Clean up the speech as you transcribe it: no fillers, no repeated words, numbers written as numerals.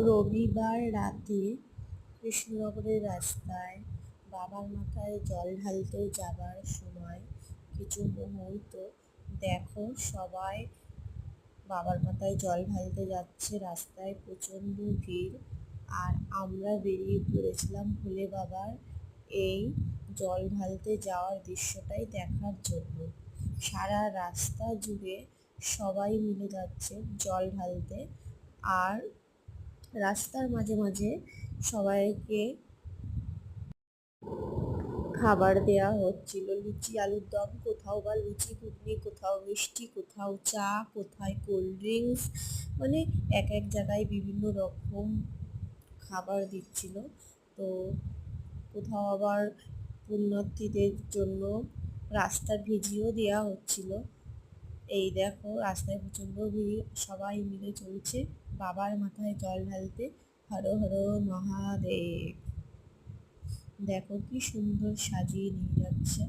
রবিবার রাতে কৃষ্ণনগরের রাস্তায় বাবার মাথায় জল ঢালতে যাবার সময় কিছু মুহূর্ত দেখো। সবাই বাবার মাথায় জল ঢালতে যাচ্ছে, রাস্তায় প্রচণ্ড ভিড়। আর আমরা বেরিয়ে পড়েছিলাম ভোলে বাবার এই জল ঢালতে যাওয়ার দৃশ্যটাই দেখার জন্য। সারা রাস্তা জুড়ে সবাই মিলে যাচ্ছে জল ঢালতে। আর রাস্তার মাঝে মাঝে সবাইকে খাবার দেয়া হচ্ছিল। লুচি আলুর দম, কোথাও বা লুচি ঘুগনি, কোথাও মিষ্টি, কোথাও চা, কোথায় কোল্ড ড্রিঙ্কস, মানে এক এক জায়গায় বিভিন্ন রকম খাবার দিচ্ছিল। তো কোথাও আবার পুণ্যার্থীদের জন্য রাস্তা ভিজিয়েও দেওয়া হচ্ছিল। এই দেখো রাস্তায় প্রচণ্ড ভিড়, সবাই মিলে চলছে বাবার মাথায় জল ঢালতে। হর হর মহাদেব। দেখো কি সুন্দর সাজিয়ে নিয়ে যাচ্ছে।